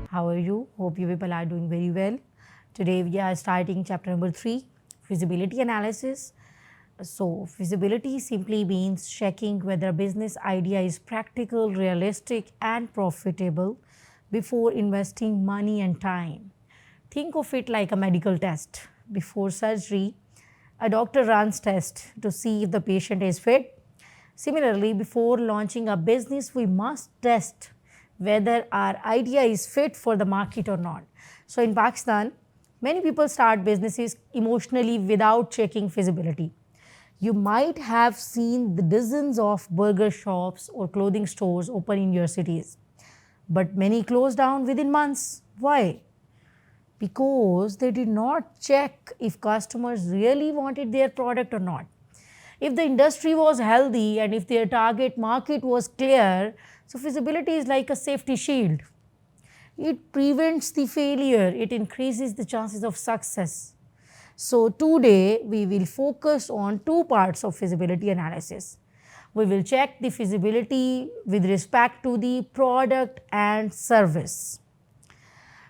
How are you? Hope you people are doing very well. Today we are starting chapter number 3, feasibility analysis. So, feasibility simply means checking whether a business idea is practical, realistic, and profitable before investing money and time. Think of it like a medical test. Before surgery, a doctor runs tests to see if the patient is fit. Similarly, before launching a business, we must test whether our idea is fit for the market or not. So, in Pakistan, many people start businesses emotionally without checking feasibility. You might have seen the dozens of burger shops or clothing stores open in your cities, but many closed down within months. Why? Because they did not check if customers really wanted their product or not. If the industry was healthy and if their target market was clear, so feasibility is like a safety shield. It prevents the failure, it increases the chances of success. So, today we will focus on two parts of feasibility analysis. We will check the feasibility with respect to the product and service.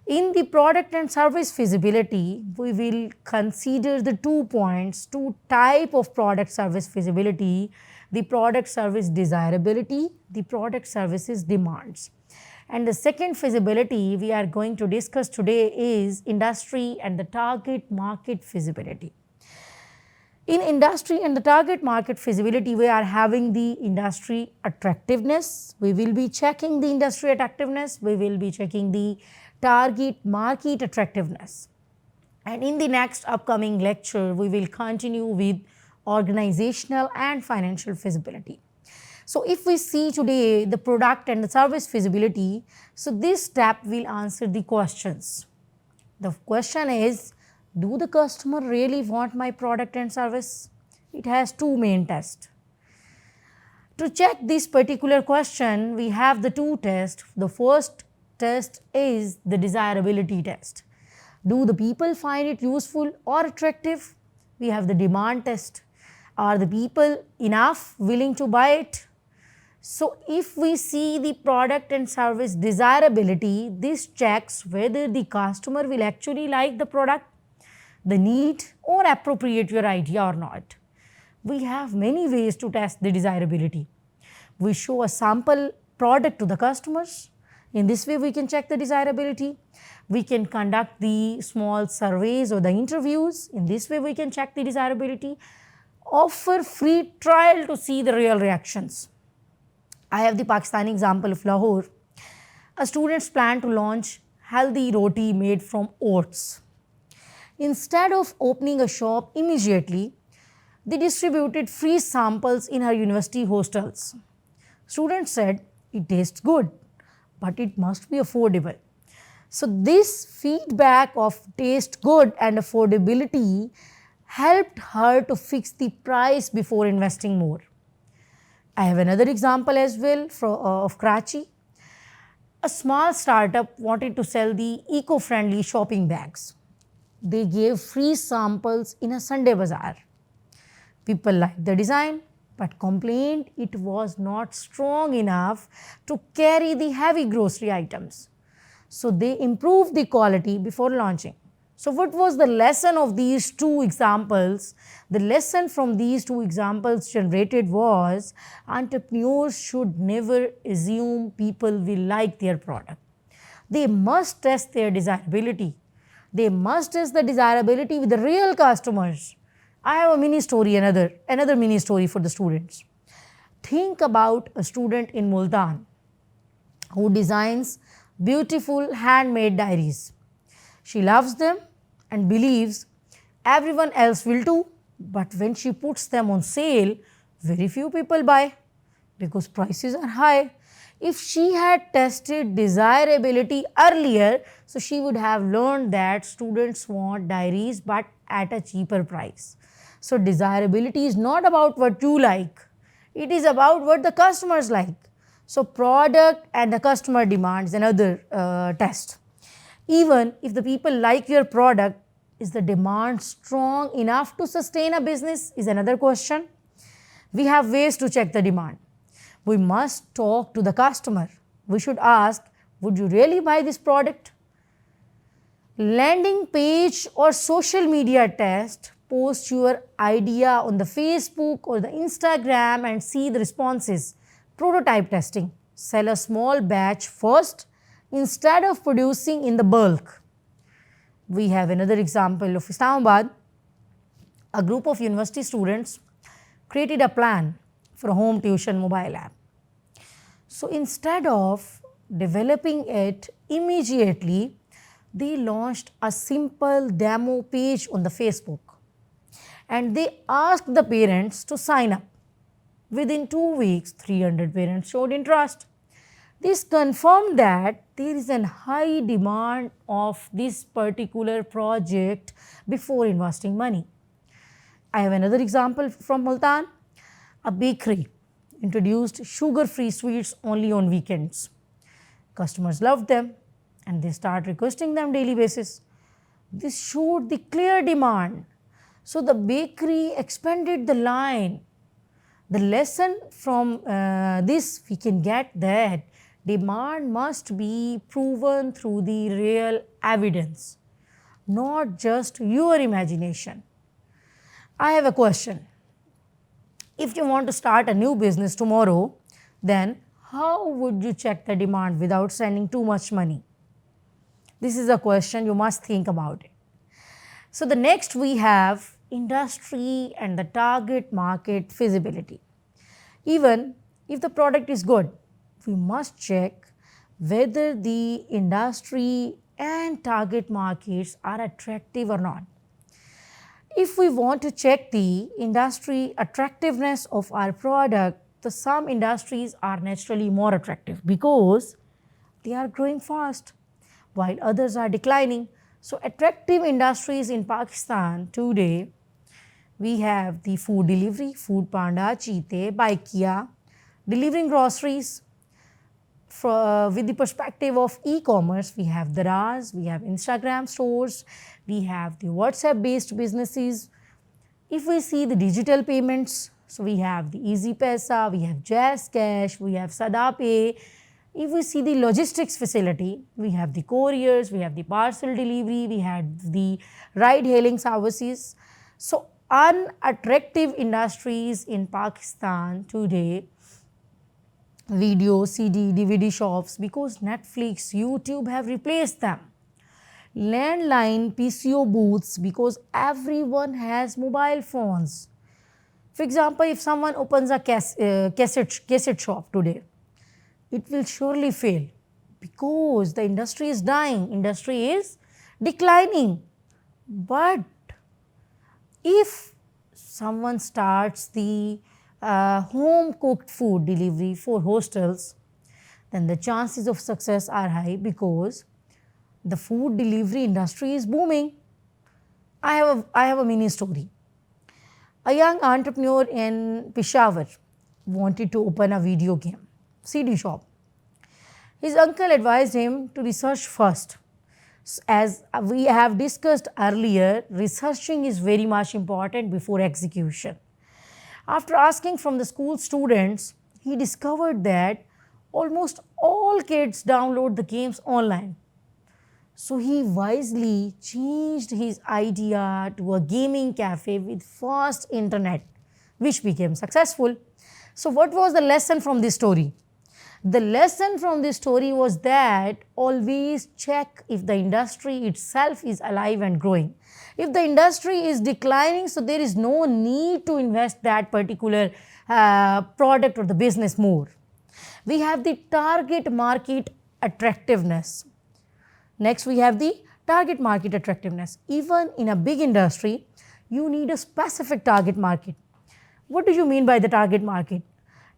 In the product and service feasibility, we will consider the 2 points, 2 type of product service feasibility, the product service desirability, the product services demands. And the second feasibility we are going to discuss today is industry and the target market feasibility. In industry and the target market feasibility, we are having the industry attractiveness. We will be checking the industry attractiveness. We will be checking the target market attractiveness. And in the next upcoming lecture, we will continue with organizational and financial feasibility. So, if we see today the product and the service feasibility, so this step will answer the questions. The question is, do the customer really want my product and service? It has 2 main tests. To check this particular question, we have the 2 tests. The first test is the desirability test. Do the people find it useful or attractive? We have the demand test. Are the people enough willing to buy it? So, if we see the product and service desirability, this checks whether the customer will actually like the product, the need, or appropriate your idea or not. We have many ways to test the desirability. We show a sample product to the customers. In this way, we can check the desirability. We can conduct the small surveys or the interviews. In this way, we can check the desirability. Offer free trial to see the real reactions. I have the Pakistani example of Lahore. A student's plan to launch healthy roti made from oats. Instead of opening a shop immediately, they distributed free samples in her university hostels. Students said, it tastes good, but it must be affordable. So, this feedback of taste good and affordability helped her to fix the price before investing more. I have another example as well of Karachi. A small startup wanted to sell the eco-friendly shopping bags. They gave free samples in a Sunday bazaar. People liked the design but complained it was not strong enough to carry the heavy grocery items. So, they improved the quality before launching. So, what was the lesson of these 2 examples? The lesson from these 2 examples generated was entrepreneurs should never assume people will like their product. They must test their desirability. They must test the desirability with the real customers. I have a mini story, another mini story for the students. Think about a student in Multan who designs beautiful handmade diaries. She loves them and believes everyone else will too, but when she puts them on sale, very few people buy because prices are high. If she had tested desirability earlier, so she would have learned that students want diaries but at a cheaper price. So, desirability is not about what you like, it is about what the customers like. So, product and the customer demands another test. Even if the people like your product, is the demand strong enough to sustain a business is another question. We have ways to check the demand. We must talk to the customer. We should ask, would you really buy this product? Landing page or social media test, post your idea on the Facebook or the Instagram and see the responses. Prototype testing, sell a small batch first instead of producing in the bulk. We have another example of Islamabad. A group of university students created a plan for a home tuition mobile app. So instead of developing it immediately, they launched a simple demo page on the Facebook and they asked the parents to sign up. Within 2 weeks, 300 parents showed interest. This confirmed that there is a high demand of this particular project before investing money. I have another example from Multan. A bakery introduced sugar-free sweets only on weekends. Customers loved them and they start requesting them daily basis. This showed the clear demand. So the bakery expanded the line. The lesson from this we can get that demand must be proven through the real evidence, not just your imagination. I have a question. If you want to start a new business tomorrow, then how would you check the demand without spending too much money? This is a question you must think about it. So the next we have industry and the target market feasibility. Even if the product is good, we must check whether the industry and target markets are attractive or not. If we want to check the industry attractiveness of our product, some industries are naturally more attractive because they are growing fast while others are declining. So attractive industries in Pakistan today, we have the food delivery, Food Panda, Cheetah, Baikia, delivering groceries. With the perspective of e-commerce, we have Daraz, we have Instagram stores, we have the WhatsApp-based businesses. If we see the digital payments, so we have the Easy Paisa, we have Jazz Cash, we have Sada Pay. If we see the logistics facility, we have the couriers, we have the parcel delivery, we have the ride-hailing services. So unattractive industries in Pakistan today, video, CD, DVD shops, because Netflix, YouTube have replaced them. Landline PCO booths, because everyone has mobile phones. For example, if someone opens a cassette shop today, it will surely fail because the industry is dying, industry is declining. But if someone starts the home cooked food delivery for hostels, then the chances of success are high because the food delivery industry is booming. I have a mini story. A young entrepreneur in Peshawar wanted to open a video game CD shop. His uncle advised him to research first. As we have discussed earlier, researching is very much important before execution. After asking from the school students, he discovered that almost all kids download the games online. So he wisely changed his idea to a gaming cafe with fast internet, which became successful. So what was the lesson from this story? The lesson from this story was that always check if the industry itself is alive and growing. If the industry is declining, so there is no need to invest that particular product or the business more. We have the target market attractiveness. Next, we have the target market attractiveness. Even in a big industry, you need a specific target market. What do you mean by the target market?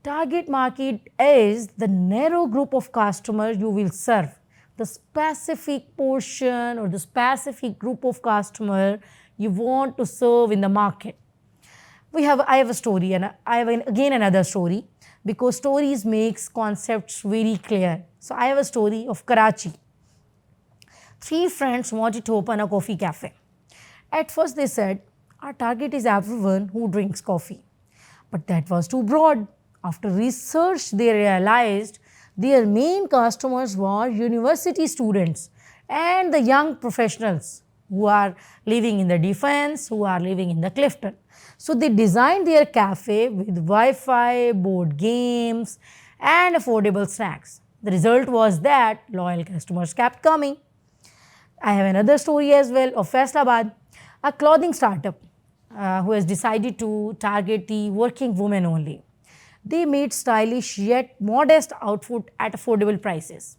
Target market is the narrow group of customers you will serve, the specific portion or the specific group of customer you want to serve in the market. I have a story, and I have again another story, because stories makes concepts very clear. So I have a story of Karachi. 3 friends wanted to open a coffee cafe. At first they said, our target is everyone who drinks coffee. But that was too broad. After research, they realized their main customers were university students and the young professionals who are living in the defense, who are living in the Clifton. So they designed their cafe with Wi-Fi, board games, and affordable snacks. The result was that loyal customers kept coming. I have another story as well of Faisalabad, a clothing startup who has decided to target the working women only. They made stylish yet modest outfit at affordable prices.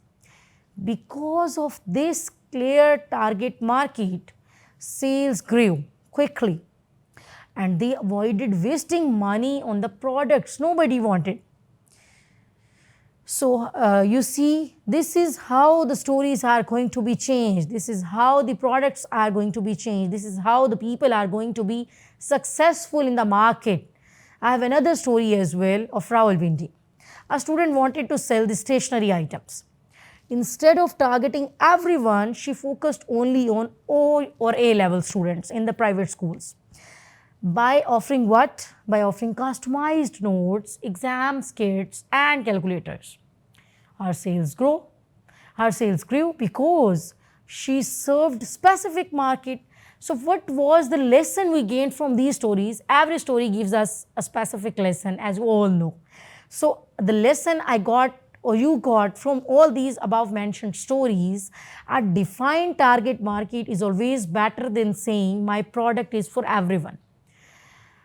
Because of this clear target market, sales grew quickly and they avoided wasting money on the products nobody wanted. So, you see, this is how the stories are going to be changed. This is how the products are going to be changed. This is how the people are going to be successful in the market. I have another story as well of Rawalpindi. A student wanted to sell the stationery items. Instead of targeting everyone, she focused only on O or A level students in the private schools. By offering what? By offering customized notes, exams kits, and calculators. Her sales grew. Her sales grew because she served specific market. So what was the lesson we gained from these stories? Every story gives us a specific lesson, as we all know. So the lesson I got or you got from all these above mentioned stories, a defined target market is always better than saying my product is for everyone.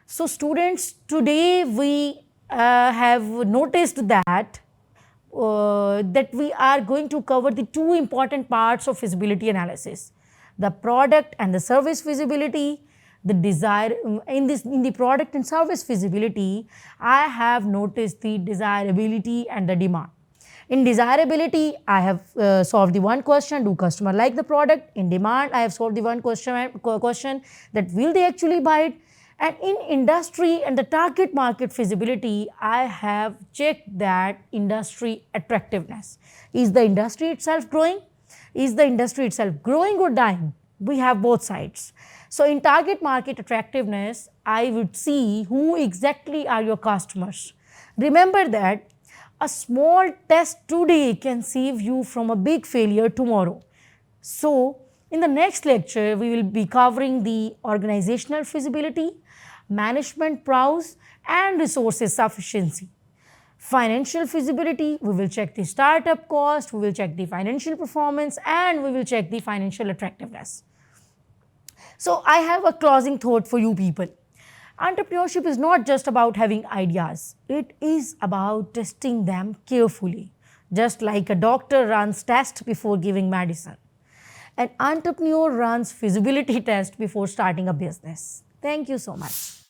So students, today we have noticed that we are going to cover the two important parts of feasibility analysis: the product and the service feasibility. The desire in the product and service feasibility, I have noticed the desirability and the demand. In desirability, I have solved the one question: do customer like the product? In demand, I have solved the one question that will they actually buy it? And in industry and the target market feasibility, I have checked that industry attractiveness. Is the industry itself growing? Is the industry itself growing or dying? We have both sides. So in target market attractiveness, I would see who exactly are your customers. Remember that a small test today can save you from a big failure tomorrow. So in the next lecture, we will be covering the organizational feasibility, management prowess, and resources sufficiency. Financial feasibility, we will check the startup cost, we will check the financial performance, and we will check the financial attractiveness. So I have a closing thought for you people. Entrepreneurship is not just about having ideas, it is about testing them carefully, just like a doctor runs tests before giving medicine. An entrepreneur runs feasibility test before starting a business. Thank you so much.